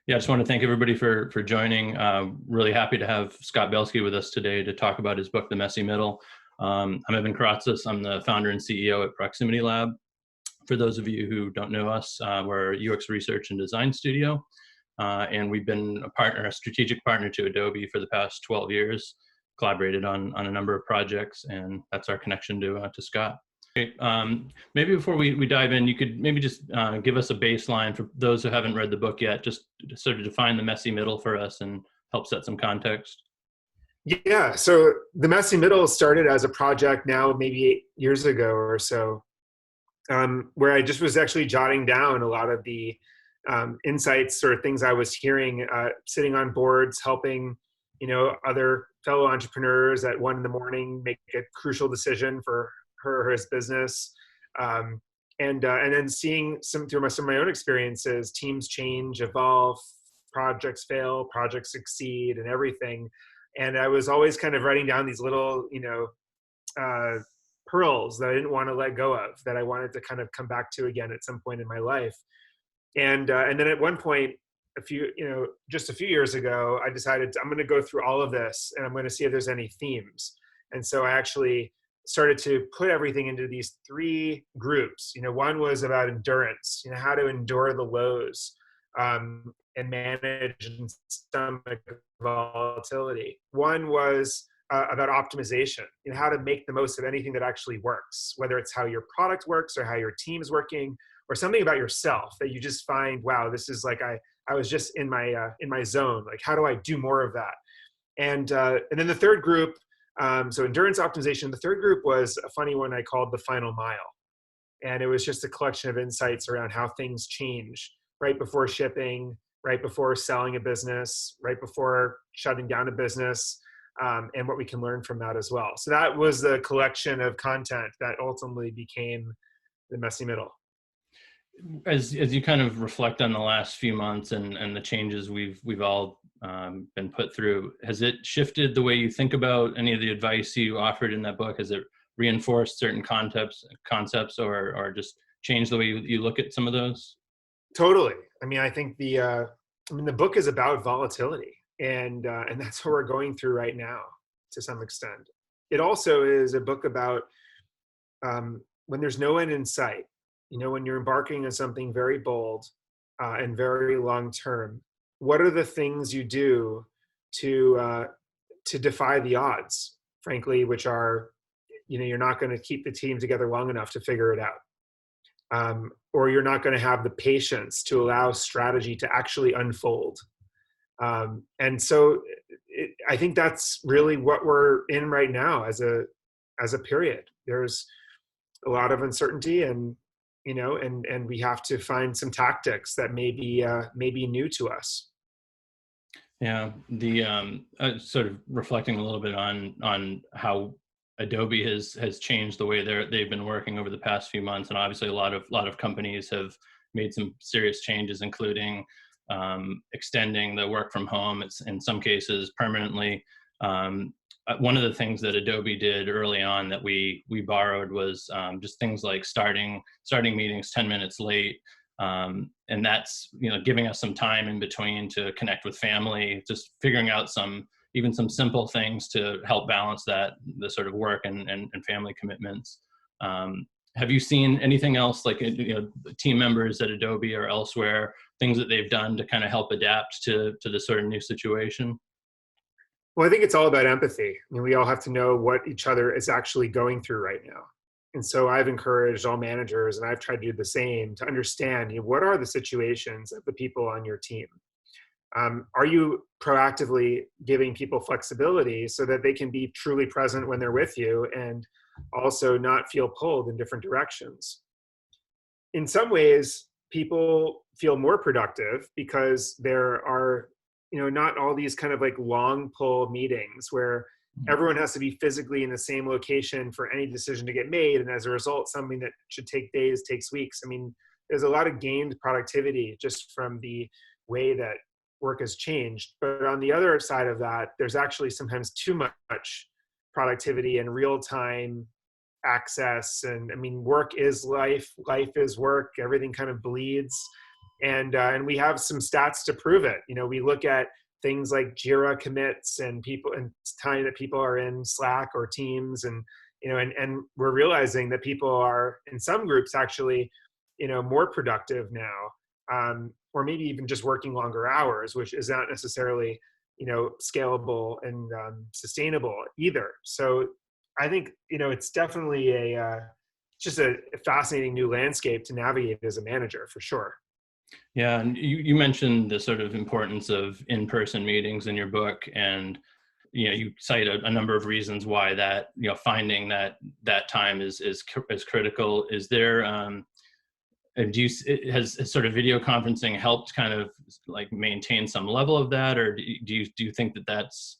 Yeah, I just want to thank everybody for joining. Really happy to have Scott Belsky with us today to talk about his book, The Messy Middle. I'm Evan Karatzis. I'm the founder and CEO at Proximity Lab. For those of you who don't know us, we're a UX research and design studio, and we've been a strategic partner to Adobe for the past 12 years, collaborated on a number of projects, and that's our connection to Scott. Okay, maybe before we dive in, you could maybe just give us a baseline for those who haven't read the book yet, just to sort of define the messy middle for us and help set some context. Yeah, so the Messy Middle started as a project now maybe 8 years ago or so, where I just was actually jotting down a lot of the insights or things I was hearing, sitting on boards, helping other fellow entrepreneurs at 1 a.m. make a crucial decision for her or his business, and then seeing some of my own experiences, teams change, evolve, projects fail, projects succeed, and everything. And I was always kind of writing down these little, pearls that I didn't want to let go of, that I wanted to kind of come back to again at some point in my life. And then at one point, just a few years ago, I decided I'm going to go through all of this and I'm going to see if there's any themes. And so I actually started to put everything into these 3 groups. One was about endurance, how to endure the lows, and manage and stomach volatility. One was about optimization, how to make the most of anything that actually works, whether it's how your product works or how your team is working, or something about yourself that you just find, wow, this is like I was just in my zone. Like, how do I do more of that? And then the third group, so endurance optimization. The third group was a funny one I called the final mile, and it was just a collection of insights around how things change right before shipping, right before selling a business, right before shutting down a business, and what we can learn from that as well. So that was the collection of content that ultimately became the Messy Middle. As you kind of reflect on the last few months and the changes we've all been put through, has it shifted the way you think about any of the advice you offered in that book? Has it reinforced certain concepts or just changed the way you look at some of those? Totally. I mean, I think the book is about volatility, and that's what we're going through right now to some extent. It also is a book about when there's no end in sight. When you're embarking on something very bold and very long term, what are the things you do to defy the odds, frankly, which are, you're not going to keep the team together long enough to figure it out. Or you're not going to have the patience to allow strategy to actually unfold. And so I think that's really what we're in right now as a period. There's a lot of uncertainty, and we have to find some tactics that may be new to us. Yeah, the sort of reflecting a little bit on how Adobe has changed the way they've been working over the past few months, and obviously a lot of companies have made some serious changes, including extending the work from home. It's in some cases permanently. One of the things that Adobe did early on that we borrowed was just things like starting meetings 10 minutes late, and that's giving us some time in between to connect with family, just figuring out some simple things to help balance the sort of work and family commitments. Have you seen anything else, like team members at Adobe or elsewhere, things that they've done to kind of help adapt to this sort of new situation? Well, I think it's all about empathy. I mean, we all have to know what each other is actually going through right now. And so I've encouraged all managers, and I've tried to do the same, to understand what are the situations of the people on your team. Are you proactively giving people flexibility so that they can be truly present when they're with you and also not feel pulled in different directions? In some ways, people feel more productive because there are not all these kind of like long pull meetings where everyone has to be physically in the same location for any decision to get made. And as a result, something that should take days takes weeks. I mean, there's a lot of gained productivity just from the way that work has changed. But on the other side of that, there's actually sometimes too much productivity and real-time access. And I mean, work is life, life is work, everything kind of bleeds. And we have some stats to prove it. We look at things like Jira commits and people and time that people are in Slack or Teams, and we're realizing that people are in some groups actually, more productive now, or maybe even just working longer hours, which is not necessarily, scalable and sustainable either. So I think, it's definitely just a fascinating new landscape to navigate as a manager, for sure. Yeah, and you mentioned the sort of importance of in-person meetings in your book, and you cite a number of reasons why that finding that time is critical. Is there has sort of video conferencing helped kind of like maintain some level of that, or do you think that that's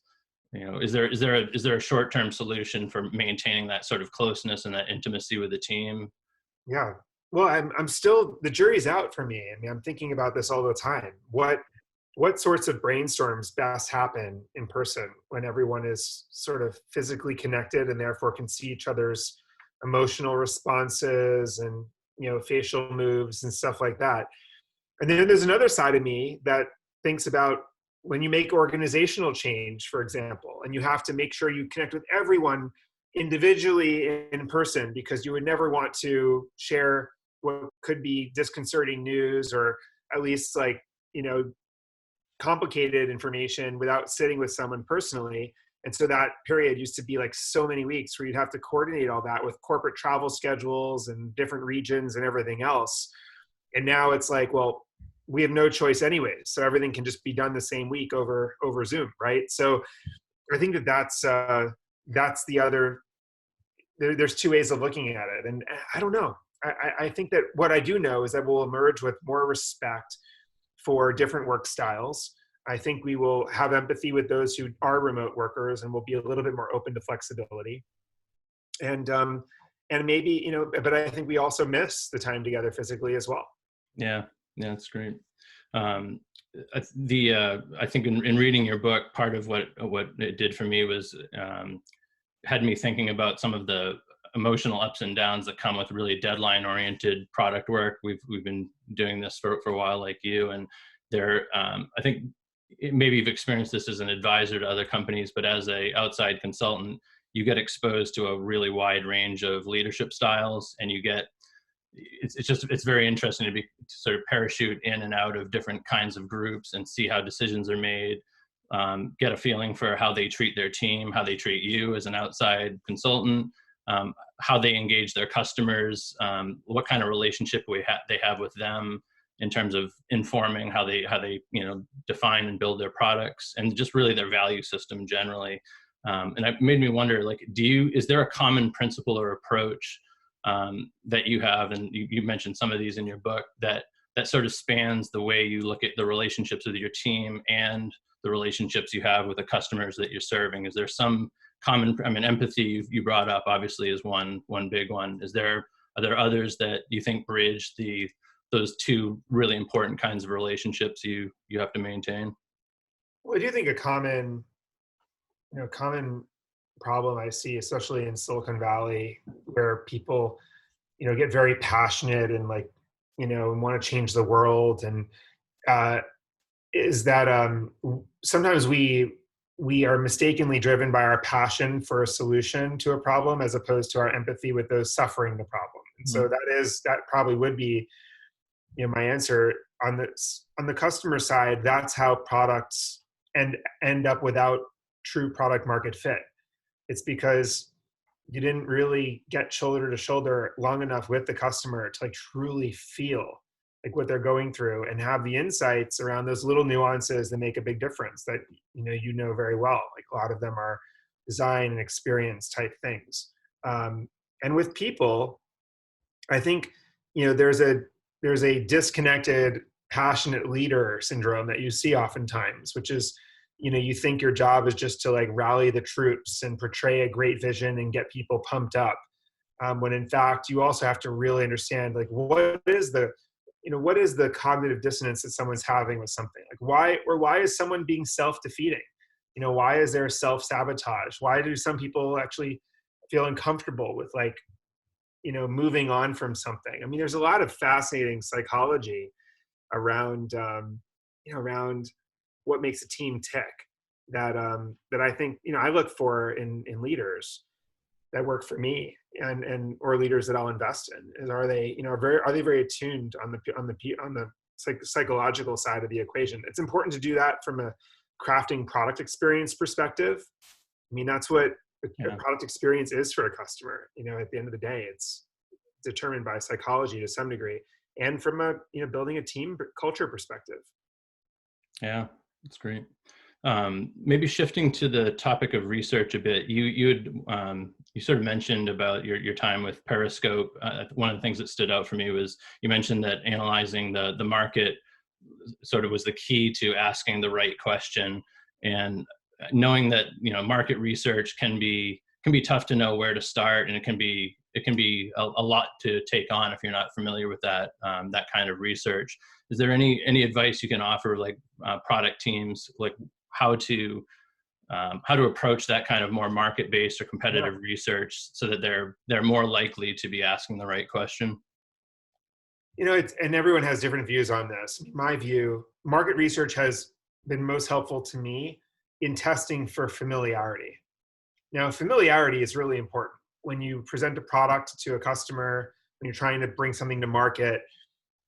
is there a short-term solution for maintaining that sort of closeness and that intimacy with the team? Yeah. Well, I'm still, the jury's out for me. I mean, I'm thinking about this all the time. What sorts of brainstorms best happen in person when everyone is sort of physically connected and therefore can see each other's emotional responses and, facial moves and stuff like that. And then there's another side of me that thinks about when you make organizational change, for example, and you have to make sure you connect with everyone individually in person, because you would never want to share what could be disconcerting news, or at least like, complicated information without sitting with someone personally. And so that period used to be like so many weeks where you'd have to coordinate all that with corporate travel schedules and different regions and everything else. And now it's like, well, we have no choice anyways. So everything can just be done the same week over Zoom, right? So I think that's the other. There's two ways of looking at it, and I don't know. I think that what I do know is that we'll emerge with more respect for different work styles. I think we will have empathy with those who are remote workers, and we'll be a little bit more open to flexibility. And maybe, but I think we also miss the time together physically as well. Yeah, that's great. Um, I think in reading your book, part of what it did for me was had me thinking about some of the emotional ups and downs that come with really deadline oriented product work. We've been doing this for a while, like you, and I think maybe you've experienced this as an advisor to other companies, but as a outside consultant, you get exposed to a really wide range of leadership styles, and it's very interesting to sort of parachute in and out of different kinds of groups and see how decisions are made, get a feeling for how they treat their team, how they treat you as an outside consultant, how they engage their customers, what kind of relationship they have with them in terms of informing how they define and build their products, and just really their value system generally. And it made me wonder, like, is there a common principle or approach that you have, and you mentioned some of these in your book, that sort of spans the way you look at the relationships with your team and the relationships you have with the customers that you're serving? Is there some common, empathy you brought up obviously is one big one. Are there others that you think bridge those two really important kinds of relationships you have to maintain? Well, I do think a common problem I see, especially in Silicon Valley, where people, get very passionate and like, and want to change the world, and uh, is that sometimes we are mistakenly driven by our passion for a solution to a problem as opposed to our empathy with those suffering the problem. And so that probably would be, my answer on the customer side. That's how products end up without true product market fit. It's because you didn't really get shoulder to shoulder long enough with the customer to like truly feel like what they're going through and have the insights around those little nuances that make a big difference that very well. Like a lot of them are design and experience type things. And with people, I think there's a disconnected passionate leader syndrome that you see oftentimes, which is you think your job is just to like rally the troops and portray a great vision and get people pumped up, when in fact you also have to really understand like what is the cognitive dissonance that someone's having with something. Like why is someone being self-defeating? Why is there self-sabotage? Why do some people actually feel uncomfortable with like moving on from something? I mean, there's a lot of fascinating psychology around around what makes a team tick, that I think I look for in leaders that work for me, and or leaders that I'll invest in. Is are they are they very attuned on the psychological side of the equation? It's important to do that from a crafting product experience perspective. I mean, that's what a Yeah. product experience is for a customer. At the end of the day, it's determined by psychology to some degree, and from a building a team culture perspective. Yeah, that's great. Maybe shifting to the topic of research a bit, you sort of mentioned about your time with Periscope. One of the things that stood out for me was you mentioned that analyzing the market sort of was the key to asking the right question, and knowing that market research can be tough to know where to start, and it can be a lot to take on if you're not familiar with that kind of research. Is there any advice you can offer, like product teams, like how to approach that kind of more market-based or Yeah. competitive research so that they're more likely to be asking the right question? And everyone has different views on this. My view, market research has been most helpful to me in testing for familiarity. Now, familiarity is really important when you present a product to a customer, when you're trying to bring something to market.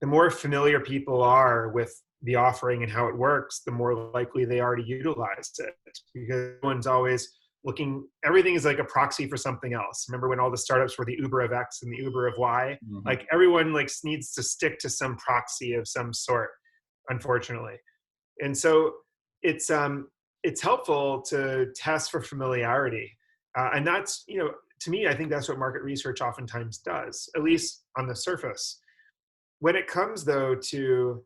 The more familiar people are with the offering and how it works, the more likely they are to utilize it, because everyone's always looking, everything is like a proxy for something else. Remember when all the startups were the Uber of X and the Uber of Y? Hmm. Like everyone needs to stick to some proxy of some sort, unfortunately. And so it's helpful to test for familiarity. And that's, to me, I think that's what market research oftentimes does, at least on the surface. When it comes, though, to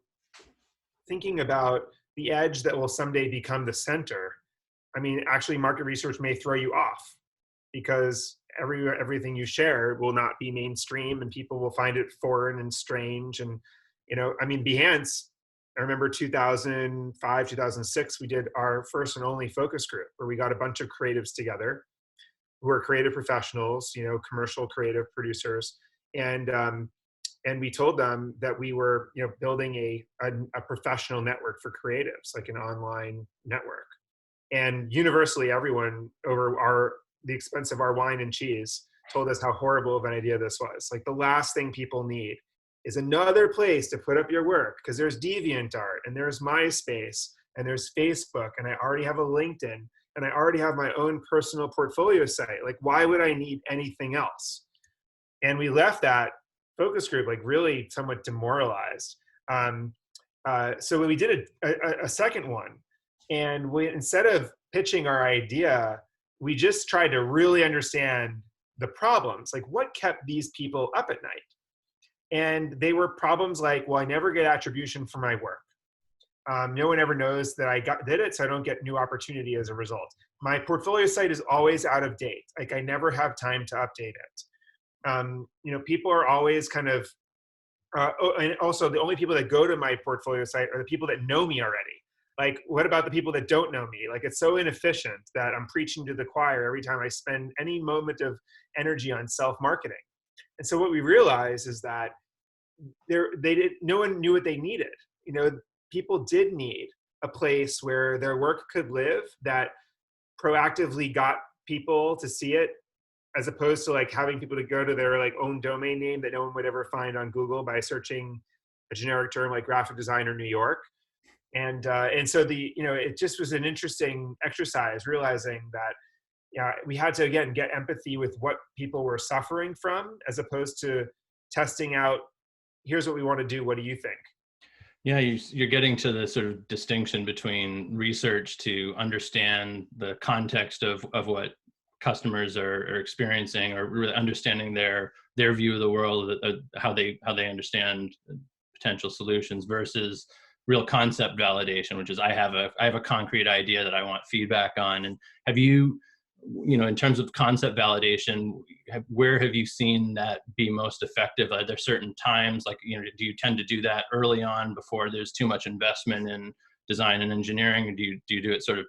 thinking about the edge that will someday become the center, I mean, actually, market research may throw you off, because everything you share will not be mainstream, and people will find it foreign and strange. And I mean, Behance. I remember 2005, 2006, we did our first and only focus group where we got a bunch of creatives together who are creative professionals, commercial creative producers, and we told them that we were building a professional network for creatives, like an online network. And universally, everyone, over the expense of our wine and cheese, told us how horrible of an idea this was. Like, the last thing people need is another place to put up your work, because there's DeviantArt and there's MySpace and there's Facebook, and I already have a LinkedIn, and I already have my own personal portfolio site. Like, why would I need anything else? And we left that focus group like really somewhat demoralized. So we did a second one, and we, instead of pitching our idea, we just tried to really understand the problems, like what kept these people up at night. And they were problems like, well, I never get attribution for my work. No one ever knows that I did it, so I don't get new opportunity as a result. My portfolio site is always out of date. Like, I never have time to update it. People are always kind of, and also the only people that go to my portfolio site are the people that know me already. Like, what about the people that don't know me? Like, it's so inefficient that I'm preaching to the choir every time I spend any moment of energy on self-marketing. And so what we realized is that no one knew what they needed. People did need a place where their work could live, that proactively got people to see it, as opposed to like having people to go to their like own domain name that no one would ever find on Google by searching a generic term like graphic designer New York. And so it just was an interesting exercise, realizing that we had to again get empathy with what people were suffering from, as opposed to testing out, here's what we want to do, what do you think? Yeah, you're getting to the sort of distinction between research to understand the context of what customers are experiencing, or really understanding their view of the world, how they understand potential solutions, versus real concept validation, which is I have a concrete idea that I want feedback on. And have you, in terms of concept validation, where have you seen that be most effective? Are there certain times, like, do you tend to do that early on before there's too much investment in design and engineering? Or do you do it sort of,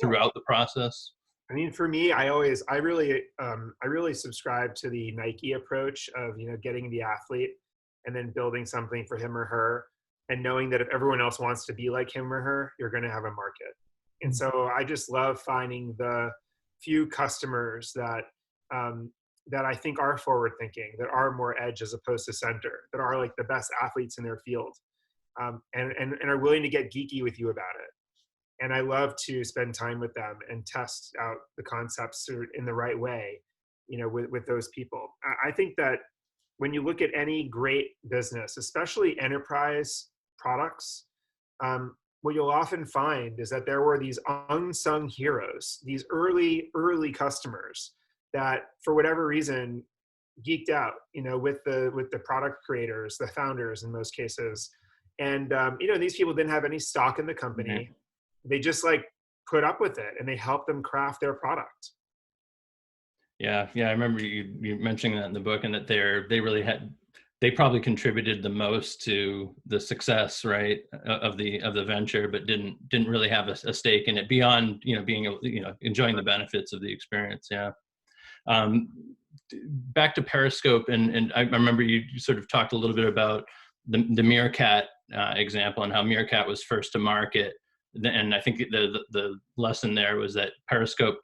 throughout the process? I mean, for me, I really subscribe to the Nike approach of getting the athlete and then building something for him or her. and knowing that if everyone else wants to be like him or her, you're going to have a market. And so I just love finding the few customers that I think are forward thinking, that are more edge as opposed to center, that are like the best athletes in their field, and are willing to get geeky with you about it. And I love to spend time with them and test out the concepts in the right way, with those people. I think that when you look at any great business, especially enterprise products, what you'll often find is that there were these unsung heroes, these early customers that, for whatever reason, geeked out, with the product creators, the founders in most cases, and these people didn't have any stock in the Yeah. company. They just like put up with it, and they helped them craft their product. Yeah, yeah, I remember you mentioning that in the book, and that they probably contributed the most to the success, right, of the venture, but didn't really have a stake in it beyond being enjoying the benefits of the experience. Yeah. Um, Back to Periscope, and I remember you sort of talked a little bit about the meerkat example and how meerkat was first to market, and I think the lesson there was that Periscope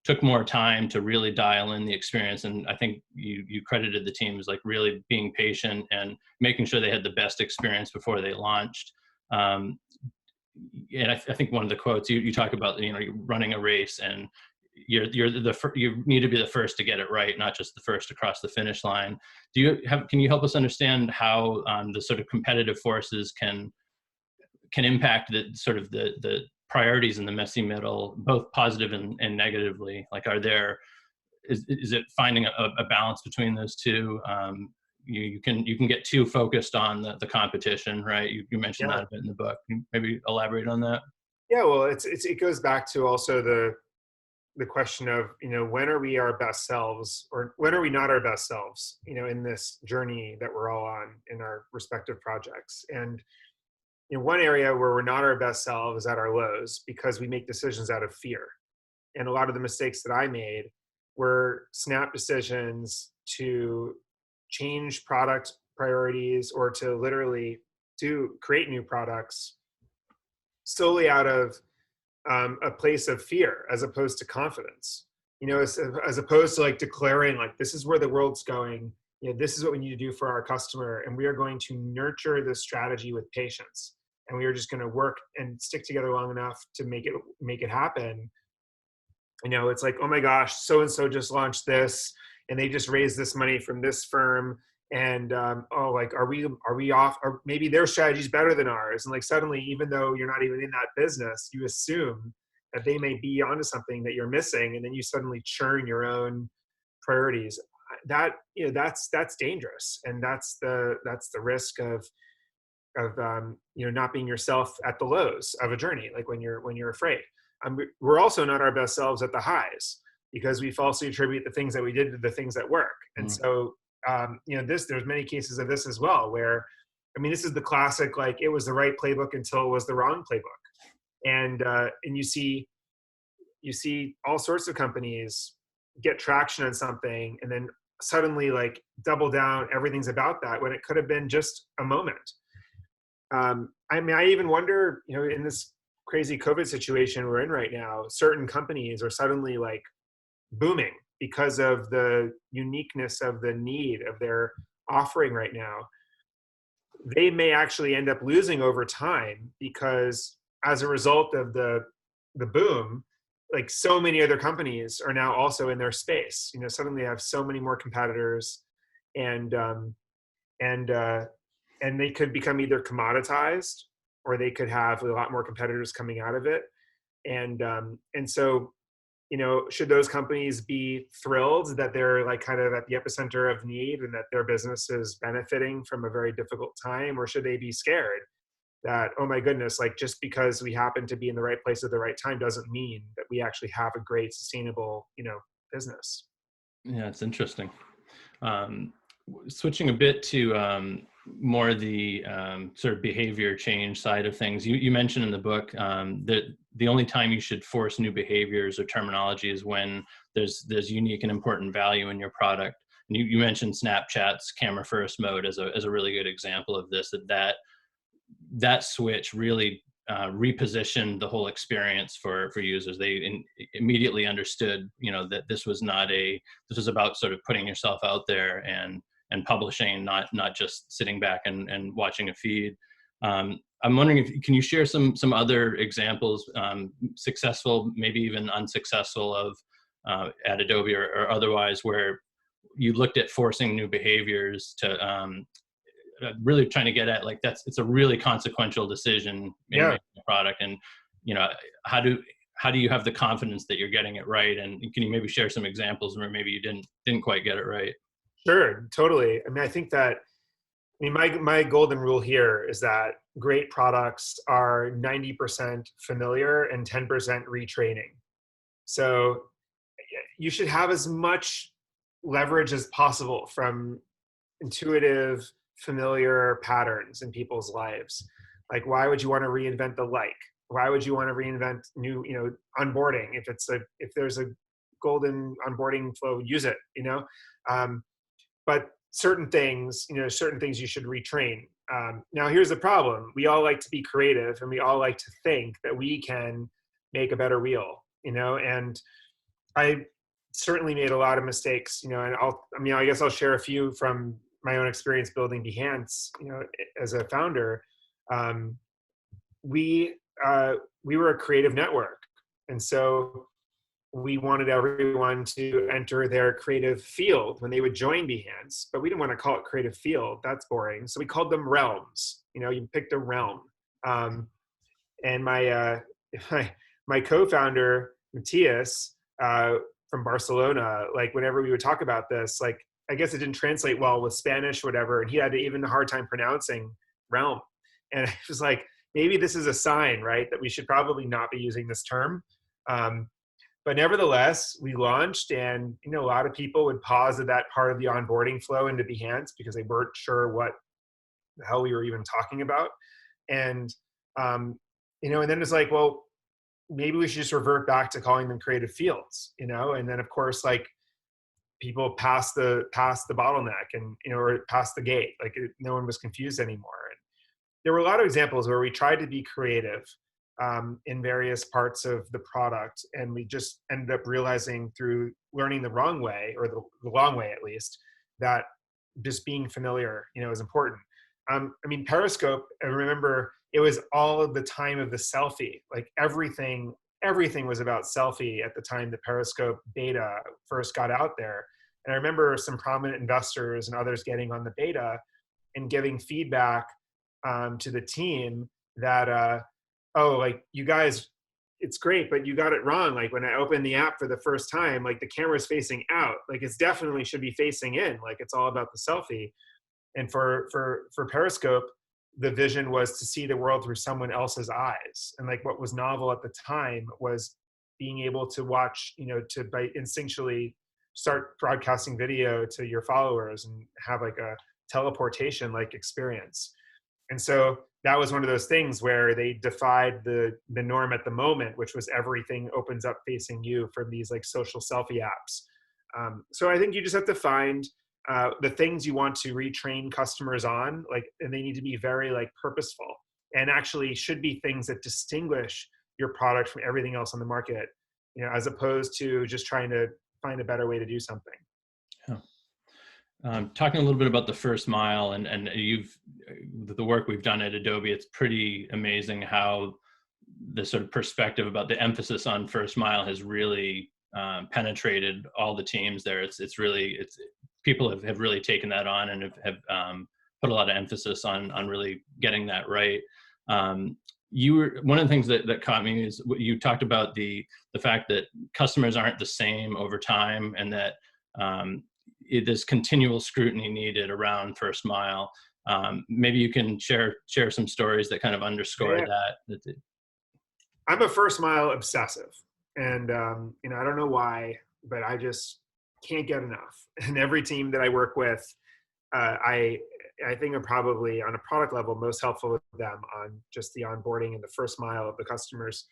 took more time to really dial in the experience. And I think you credited the team as like really being patient and making sure they had the best experience before they launched. And I think one of the quotes you talk about, you're running a race, and you need to be the first to get it right, not just the first across the finish line. Can you help us understand how the sort of competitive forces can impact the priorities in the messy middle, both positive and negatively? Like, is it finding a balance between those two? You can get too focused on the competition, right? You mentioned Yeah. that a bit in the book. Can you maybe elaborate on that? Yeah, well, it goes back to also the question of, when are we our best selves, or when are we not our best selves, in this journey that we're all on in our respective projects. And one area where we're not our best selves is at our lows, because we make decisions out of fear. And a lot of the mistakes that I made were snap decisions to change product priorities, or to literally to create new products solely out of a place of fear, as opposed to confidence. As opposed to like declaring, like, this is where the world's going. This is what we need to do for our customer, and we are going to nurture this strategy with patience, and we are just going to work and stick together long enough to make it happen. It's like, oh my gosh, so and so just launched this, and they just raised this money from this firm, and oh, like, are we off? Or maybe their strategy is better than ours, and like suddenly, even though you're not even in that business, you assume that they may be onto something that you're missing, and then you suddenly churn your own priorities. That's dangerous, and that's the risk of not being yourself at the lows of a journey, like when you're afraid. We're also not our best selves at the highs, because we falsely attribute the things that we did to the things that work. And Mm. so there's many cases of this as well, where, this is the classic, like, it was the right playbook until it was the wrong playbook. And you see all sorts of companies get traction on something, and then suddenly, like, double down, everything's about that, when it could have been just a moment. I even wonder, in this crazy COVID situation we're in right now, certain companies are suddenly like booming because of the uniqueness of the need of their offering right now. They may actually end up losing over time, because as a result of the boom, like, so many other companies are now also in their space. Suddenly they have so many more competitors, and and uh, and they could become either commoditized, or they could have a lot more competitors coming out of it. And so, should those companies be thrilled that they're like kind of at the epicenter of need, and that their business is benefiting from a very difficult time? Or should they be scared that, oh my goodness, like, just because we happen to be in the right place at the right time doesn't mean that we actually have a great sustainable, business? Yeah, it's interesting. Um, Switching a bit to more the sort of behavior change side of things, you mentioned in the book that the only time you should force new behaviors or terminology is when there's unique and important value in your product. And you mentioned Snapchat's camera first mode as a really good example of this. That that switch really repositioned the whole experience for users. They immediately understood, that this was this was about sort of putting yourself out there and publishing, not just sitting back and watching a feed. I'm wondering if can you share some other examples, successful, maybe even unsuccessful, of at Adobe or otherwise, where you looked at forcing new behaviors to really trying to get at, like, it's a really consequential decision in Yeah. making a product, and you know how do you have the confidence that you're getting it right, and can you maybe share some examples where maybe you didn't quite get it right? Sure, totally. I mean, I think that, my golden rule here is that great products are 90% familiar and 10% retraining. So you should have as much leverage as possible from intuitive, familiar patterns in people's lives. Like, why would you want to reinvent the like? Why would you want to reinvent new, onboarding? If there's a golden onboarding flow, use it. Um, but certain things you should retrain. Now, here's the problem: we all like to be creative, and we all like to think that we can make a better wheel. And I certainly made a lot of mistakes. And I guess I'll share a few from my own experience building Behance. As a founder, um, we we were a creative network, and so we wanted everyone to enter their creative field when they would join Behance, but we didn't want to call it creative field. That's boring. So we called them realms. You picked a realm. Um, and my co-founder Matthias, from Barcelona, like, whenever we would talk about this, like, I guess it didn't translate well with Spanish or whatever, and he had even a hard time pronouncing realm. And it was like, maybe this is a sign, right, that we should probably not be using this term. Um, but nevertheless, we launched, and a lot of people would pause at that part of the onboarding flow into Behance because they weren't sure what the hell we were even talking about. And and then it's like, well, maybe we should just revert back to calling them creative fields. And then, of course, like, people passed the bottleneck, and or past the gate, like, no one was confused anymore. And there were a lot of examples where we tried to be creative in various parts of the product, and we just ended up realizing, through learning the wrong way, or the long way at least, that just being familiar is important. Periscope, I remember it was all of the time of the selfie. Like, everything was about selfie at the time the Periscope beta first got out there. And I remember some prominent investors and others getting on the beta and giving feedback to the team that, oh, like, you guys, it's great, but you got it wrong. Like, when I opened the app for the first time, like, the camera's facing out. Like, it's definitely should be facing in. Like, it's all about the selfie. And for Periscope, the vision was to see the world through someone else's eyes. And, like, what was novel at the time was being able to watch, by instinctually start broadcasting video to your followers and have, like, a teleportation like experience. And so that was one of those things where they defied the norm at the moment, which was everything opens up facing you from these, like, social selfie apps. So I think you just have to find the things you want to retrain customers on, like, and they need to be very, like, purposeful, and actually should be things that distinguish your product from everything else on the market, as opposed to just trying to find a better way to do something. Yeah. Talking a little bit about the first mile, and the work we've done at Adobe, it's pretty amazing how the sort of perspective about the emphasis on first mile has really penetrated all the teams there. It's people have really taken that on and have put a lot of emphasis on really getting that right. One of the things that caught me is what you talked about, the fact that customers aren't the same over time, and that there's continual scrutiny needed around first mile. Maybe you can share some stories that kind of underscore Yeah. that. I'm a first mile obsessive, and I don't know why, but I just can't get enough. And every team that I work with, I think I'm probably, on a product level, most helpful with them on just the onboarding and the first mile of the customer's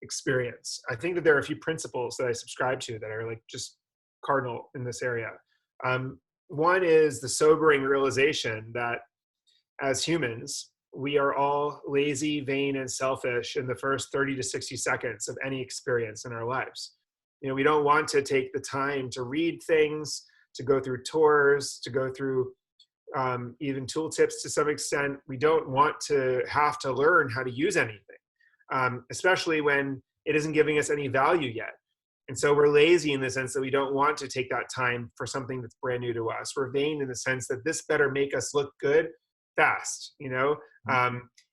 experience. I think that there are a few principles that I subscribe to that are, like, just cardinal in this area. One is the sobering realization that, as humans, we are all lazy, vain, and selfish in the first 30 to 60 seconds of any experience in our lives. We don't want to take the time to read things, to go through tours, to go through even tooltips to some extent. We don't want to have to learn how to use anything, especially when it isn't giving us any value yet. And so we're lazy in the sense that we don't want to take that time for something that's brand new to us. We're vain in the sense that this better make us look good fast.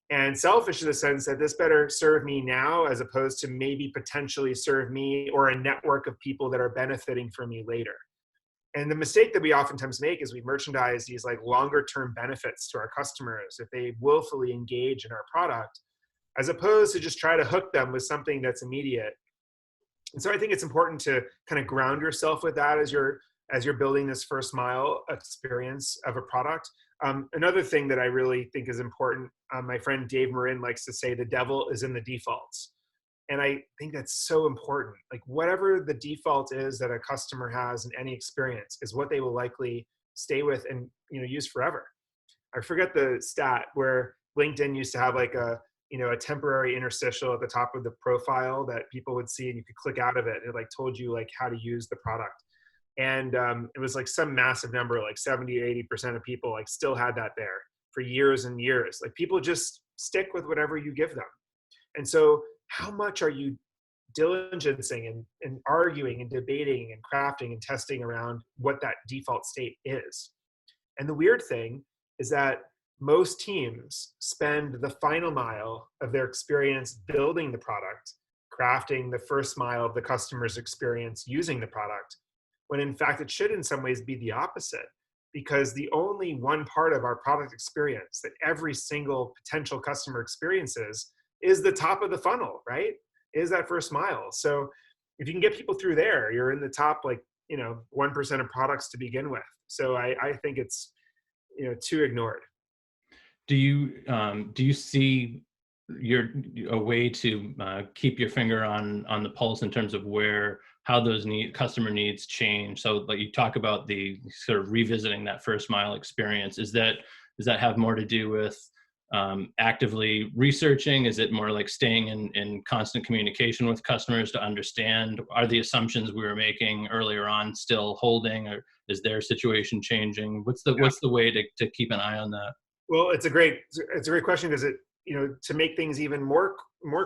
And selfish in the sense that this better serve me now as opposed to maybe potentially serve me or a network of people that are benefiting from me later. And the mistake that we oftentimes make is we merchandise these like longer term benefits to our customers if they willfully engage in our product, as opposed to just try to hook them with something that's immediate. And so I think it's important to kind of ground yourself with that as you're building this first mile experience of a product. Another thing that I really think is important, my friend Dave Marin likes to say, the devil is in the defaults. And I think that's so important. Like whatever the default is that a customer has in any experience is what they will likely stay with and use forever. I forget the stat where LinkedIn used to have like a temporary interstitial at the top of the profile that people would see, and you could click out of it. It like told you like how to use the product. And it was like some massive number, like 70 or 80% of people like still had that there for years and years. Like people just stick with whatever you give them. And so how much are you diligencing and arguing and debating and crafting and testing around what that default state is? And the weird thing is that most teams spend the final mile of their experience building the product, crafting the first mile of the customer's experience using the product, when in fact it should in some ways be the opposite, because the only one part of our product experience that every single potential customer experiences is the top of the funnel, right? Is that first mile. So if you can get people through there, you're in the top 1% of products to begin with. So I think it's too ignored. Do you see a way to keep your finger on the pulse in terms of how those customer needs change? So like you talk about the sort of revisiting that first mile experience. Does that have more to do with actively researching? Is it more like staying in constant communication with customers to understand, are the assumptions we were making earlier on still holding, or is their situation changing? What's the way to keep an eye on that? Well, it's a great question, because to make things even more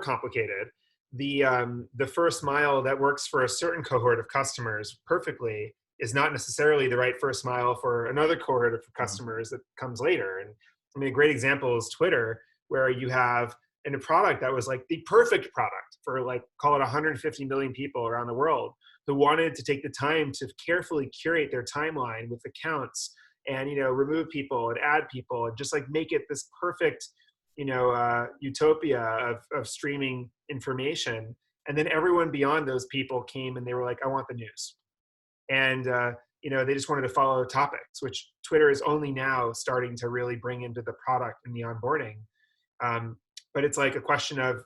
complicated, the first mile that works for a certain cohort of customers perfectly is not necessarily the right first mile for another cohort of customers that comes later. And I mean, a great example is Twitter, where you have in a product that was like the perfect product for like, call it 150 million people around the world who wanted to take the time to carefully curate their timeline with accounts and remove people and add people and just like make it this perfect utopia of streaming information. And then everyone beyond those people came and they were like, I want the news. And they just wanted to follow topics, which Twitter is only now starting to really bring into the product and the onboarding. But it's like a question of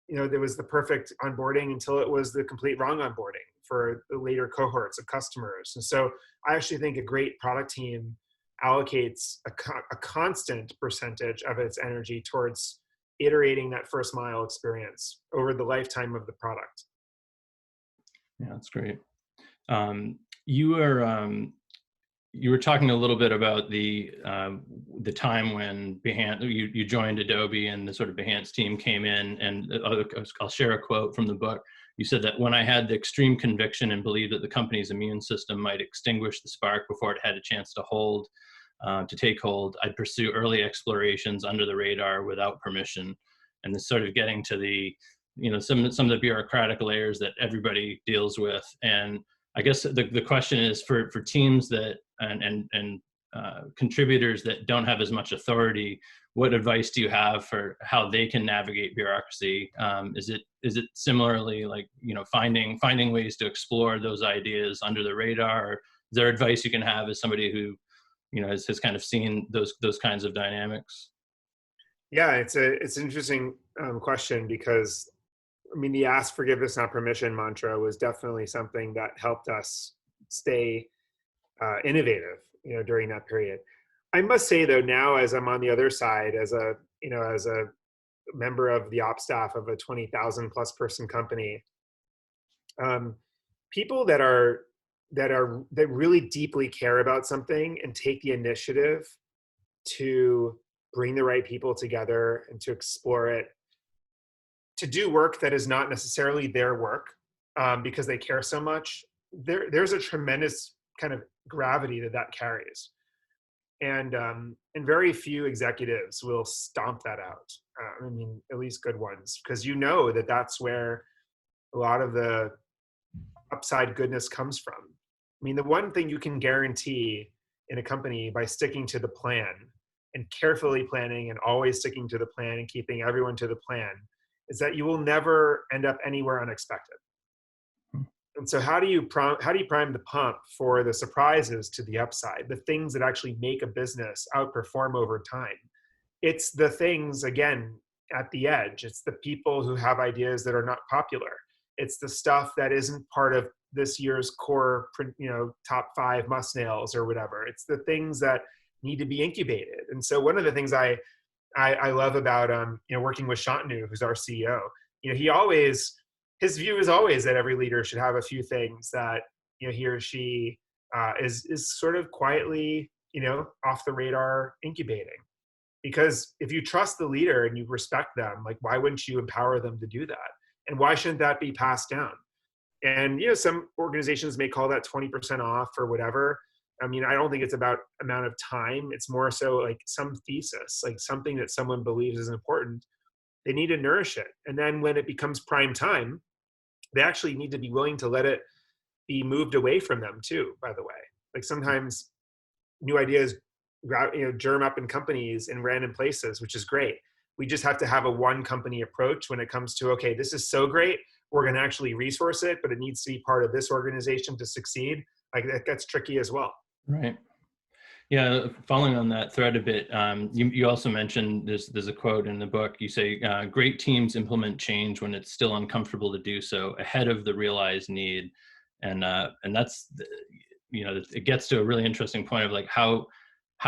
there was the perfect onboarding until it was the complete wrong onboarding for the later cohorts of customers. And so I actually think a great product team allocates a constant percentage of its energy towards iterating that first mile experience over the lifetime of the product. Yeah, that's great. You were talking a little bit about the time when Behance, you joined Adobe and the sort of Behance team came in, and I'll share a quote from the book. You said that when I had the extreme conviction and believed that the company's immune system might extinguish the spark before it had a chance to take hold, I'd pursue early explorations under the radar without permission. And this sort of getting to the, some of the bureaucratic layers that everybody deals with. And I guess the question is for teams that and contributors that don't have as much authority, what advice do you have for how they can navigate bureaucracy? Is it similarly like finding ways to explore those ideas under the radar? Or is there advice you can have as somebody who has kind of seen those kinds of dynamics? Yeah, it's an interesting question, because I mean, the ask forgiveness, not permission mantra was definitely something that helped us stay innovative, during that period. I must say though, now as I'm on the other side, as a as a member of the ops staff of a 20,000 plus person company, um, people that really deeply care about something and take the initiative to bring the right people together and to explore it, to do work that is not necessarily their work, because they care so much. There's a tremendous kind of gravity that carries, and very few executives will stomp that out. I mean, at least good ones, because that's where a lot of the upside goodness comes from. I mean, the one thing you can guarantee in a company by sticking to the plan and carefully planning and always sticking to the plan and keeping everyone to the plan is that you will never end up anywhere unexpected. And so how do you prime the pump for the surprises to the upside, the things that actually make a business outperform over time? It's the things, again, at the edge. It's the people who have ideas that are not popular. It's the stuff that isn't part of this year's core, top 5 must nails or whatever. It's the things that need to be incubated. And so one of the things I love about working with Shantanu, who's our CEO, his view is always that every leader should have a few things that he or she is sort of quietly off the radar incubating. Because if you trust the leader and you respect them, like, why wouldn't you empower them to do that? And why shouldn't that be passed down? And some organizations may call that 20% off or whatever. I mean, I don't think it's about amount of time. It's more so like some thesis, like something that someone believes is important. They need to nourish it. And then when it becomes prime time, they actually need to be willing to let it be moved away from them too, by the way. Like sometimes new ideas germ up in companies in random places, which is great. We just have to have a one company approach when it comes to, okay, this is so great, we're going to actually resource it, but it needs to be part of this organization to succeed. Like that gets tricky as well. Right. Yeah, following on that thread a bit, you also mentioned there's a quote in the book. You say, "Great teams implement change when it's still uncomfortable to do so, ahead of the realized need," and that's it gets to a really interesting point of like how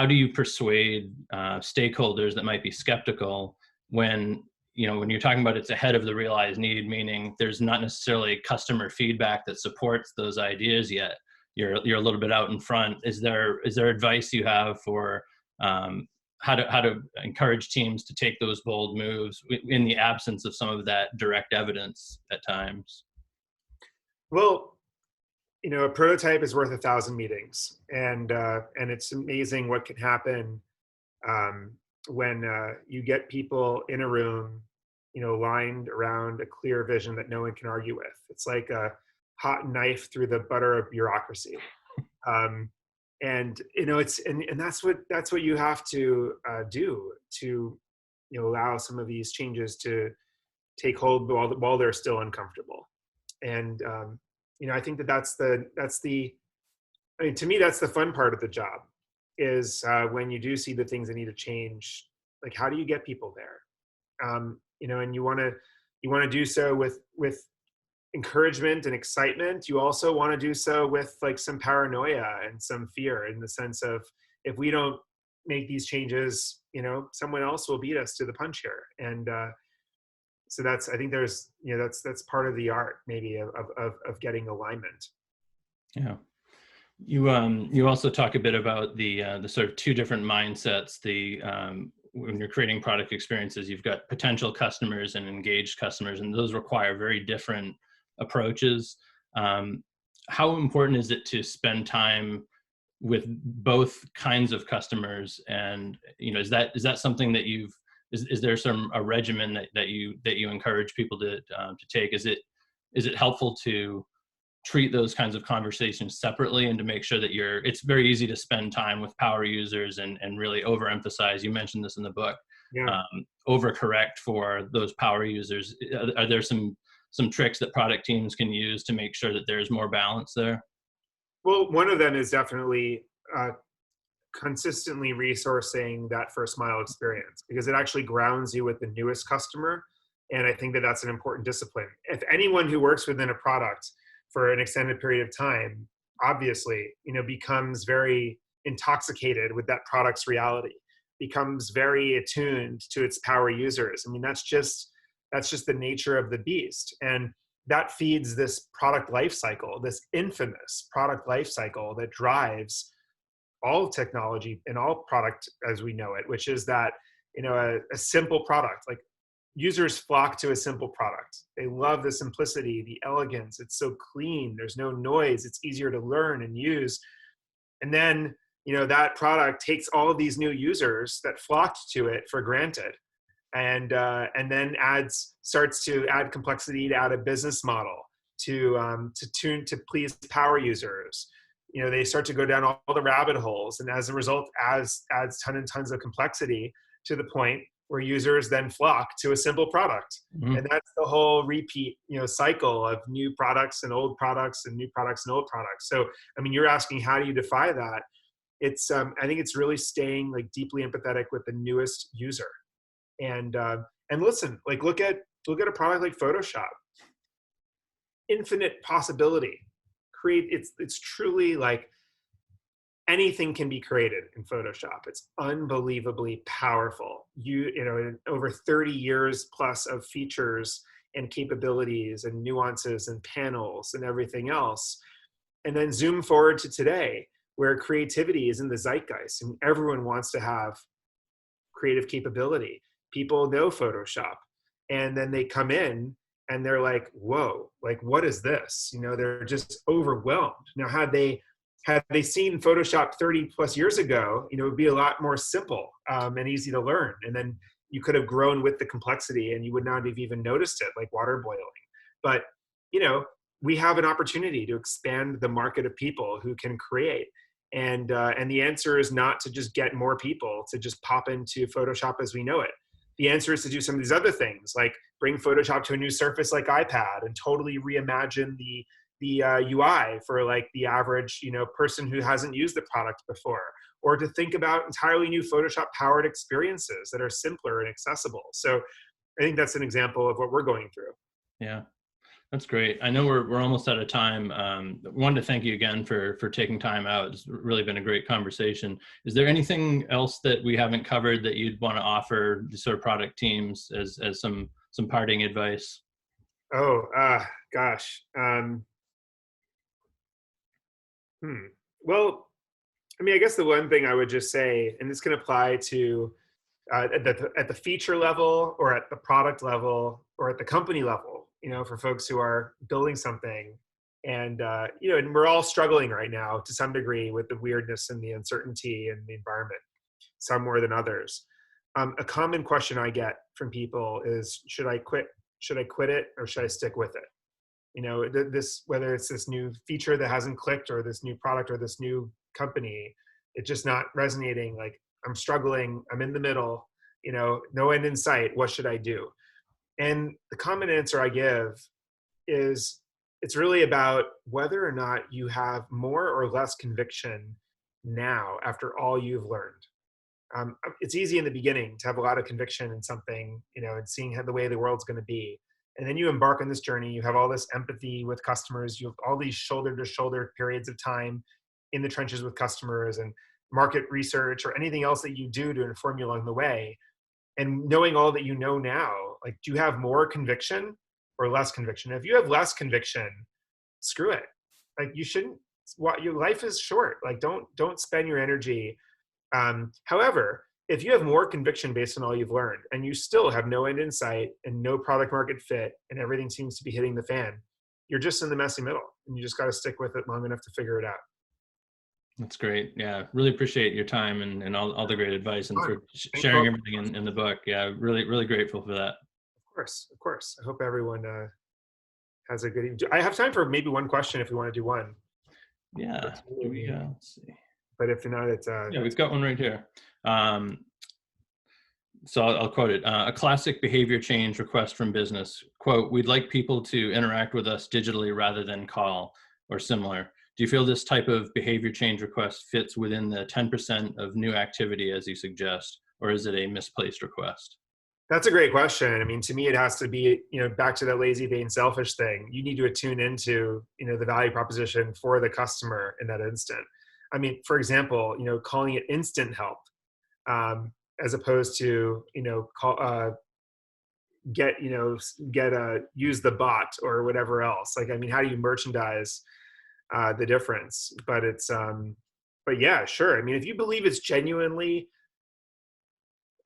do you persuade stakeholders that might be skeptical when when you're talking about it's ahead of the realized need, meaning there's not necessarily customer feedback that supports those ideas yet. You're a little bit out in front. Is there advice you have for how to encourage teams to take those bold moves in the absence of some of that direct evidence at times? Well, a prototype is worth 1,000 meetings, and it's amazing what can happen when you get people in a room, lined around a clear vision that no one can argue with. It's like a hot knife through the butter of bureaucracy. Um, and and that's what you have to do to allow some of these changes to take hold while they're still uncomfortable. And I think that's the I mean, to me, that's the fun part of the job is when you do see the things that need to change. Like, how do you get people there? And you want to do so with encouragement and excitement. You also want to do so with like some paranoia and some fear, in the sense of, if we don't make these changes, someone else will beat us to the punch here. And so I think there's that's part of the art maybe of getting alignment. Yeah. You also talk a bit about the sort of two different mindsets. When you're creating product experiences, you've got potential customers and engaged customers, and those require very different approaches. How important is it to spend time with both kinds of customers? And is that something that is there a regimen that you encourage people to take? Is it helpful to treat those kinds of conversations separately and to make sure that it's very easy to spend time with power users and really overemphasize, you mentioned this in the book, Yeah. overcorrect for those power users? Are there some tricks that product teams can use to make sure that there's more balance there? Well, one of them is definitely consistently resourcing that first mile experience, because it actually grounds you with the newest customer. And I think that's an important discipline. If anyone who works within a product for an extended period of time, obviously, becomes very intoxicated with that product's reality. becomes very attuned to its power users. I mean, that's just the nature of the beast. And that feeds this product life cycle, this infamous product life cycle that drives all technology and all product as we know it, which is that, a simple product, like users flock to a simple product. They love the simplicity, the elegance. It's so clean. There's no noise. It's easier to learn and use. And then, that product takes all of these new users that flocked to it for granted, and then starts to add complexity, to add a business model, to please power users. They start to go down all the rabbit holes, and as a result, adds tons and tons of complexity to the point where users then flock to a simple product. Mhm. And that's the whole repeat, cycle of new products and old products and new products and old products. So, I mean, you're asking, how do you defy that? It's, I think it's really staying like deeply empathetic with the newest user. And listen, like look at a product like Photoshop. Infinite possibility. It's truly like anything can be created in Photoshop. It's unbelievably powerful. In over 30 years plus of features and capabilities and nuances and panels and everything else. And then zoom forward to today, where creativity is in the zeitgeist and everyone wants to have creative capability. People know Photoshop, and then they come in and they're like, whoa, like, what is this? They're just overwhelmed. Now, had they seen Photoshop 30 plus years ago, it would be a lot more simple and easy to learn. And then you could have grown with the complexity and you would not have even noticed it, like water boiling. But, we have an opportunity to expand the market of people who can create. And the answer is not to just get more people to just pop into Photoshop as we know it. The answer is to do some of these other things, like bring Photoshop to a new surface like iPad and totally reimagine the UI for like the average person who hasn't used the product before, or to think about entirely new Photoshop powered experiences that are simpler and accessible. So I think that's an example of what we're going through. Yeah. That's great. I know we're almost out of time. Wanted to thank you again for taking time out. It's really been a great conversation. Is there anything else that we haven't covered that you'd want to offer the sort of product teams as some parting advice? Oh, gosh. Well, I mean, I guess the one thing I would just say, and this can apply to at the feature level or at the product level or at the company level, for folks who are building something. And, and we're all struggling right now to some degree with the weirdness and the uncertainty and the environment, some more than others. A common question I get from people is, should I quit? Should I quit it or should I stick with it? Whether it's this new feature that hasn't clicked or this new product or this new company, it's just not resonating. Like, I'm struggling, I'm in the middle, no end in sight. What should I do? And the common answer I give is, it's really about whether or not you have more or less conviction now after all you've learned. It's easy in the beginning to have a lot of conviction in something, and seeing how the way the world's going to be. And then you embark on this journey, you have all this empathy with customers, you have all these shoulder to shoulder periods of time in the trenches with customers and market research or anything else that you do to inform you along the way. And knowing all that you know now, like, do you have more conviction or less conviction? If you have less conviction, screw it. Like, you shouldn't. Your life is short. Like, don't spend your energy. However, if you have more conviction based on all you've learned and you still have no end in sight and no product market fit and everything seems to be hitting the fan, you're just in the messy middle and you just got to stick with it long enough to figure it out. That's great. Yeah, really appreciate your time and all the great advice and for sharing Thanks, everything in the book. Yeah, really grateful for that. Of course. I hope everyone has a good evening. I have time for maybe one question if we want to do one. Yeah. Let's see. But if not, it's Yeah, we've got one right here. So I'll quote it. A classic behavior change request from business. Quote, we'd like people to interact with us digitally rather than call or similar. Do you feel this type of behavior change request fits within the 10% of new activity as you suggest, or is it a misplaced request? That's a great question. I mean, to me, it has to be, back to that lazy, vain, selfish thing. You need to attune into, the value proposition for the customer in that instant. I mean, for example, calling it instant help. as opposed to, get, use the bot or whatever else. Like, I mean, how do you merchandise the difference? But but yeah, sure. I mean, if you believe it's genuinely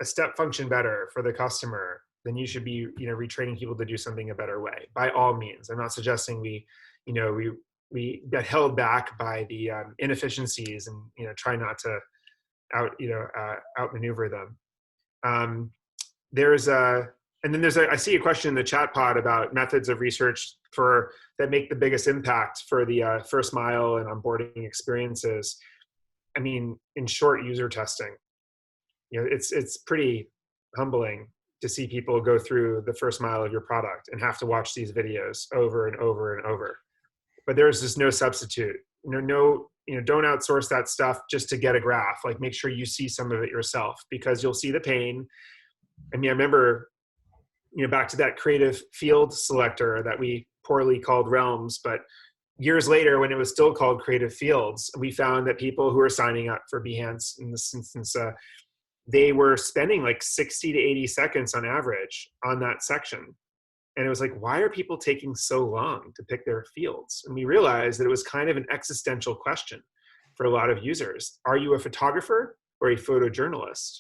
a step function better for the customer, then you should be, retraining people to do something a better way. By all means, I'm not suggesting you know, we get held back by the inefficiencies, and try not to outmaneuver them. Um, there's a and then I see a question in the chat pod about methods of research that make the biggest impact for the first mile and onboarding experiences. I mean, in short, user testing. It's pretty humbling to see people go through the first mile of your product and have to watch these videos over and over and over. But there's just no substitute. Don't outsource that stuff just to get a graph. Like, make sure you see some of it yourself, because you'll see the pain. I mean, I remember, back to that creative field selector that we poorly called realms, but years later, when it was still called creative fields, we found that people who were signing up for Behance in this instance, they were spending like 60 to 80 seconds on average on that section. And it was like, why are people taking so long to pick their fields? And we realized that it was kind of an existential question for a lot of users. Are you a photographer or a photojournalist?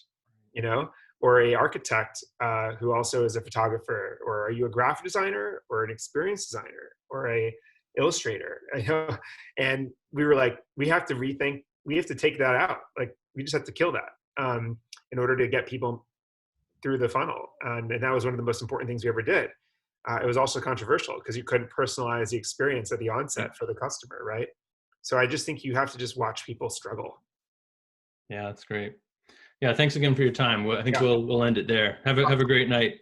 Or a architect who also is a photographer? Or are you a graphic designer or an experience designer or a illustrator? And we were like, we have to rethink, we have to take that out. Like, we just have to kill that in order to get people through the funnel. And that was one of the most important things we ever did. It was also controversial because you couldn't personalize the experience at the onset for the customer, right? So I just think you have to just watch people struggle. Yeah, that's great. Yeah, thanks again for your time. I think Yeah. we'll end it there. Have a great night.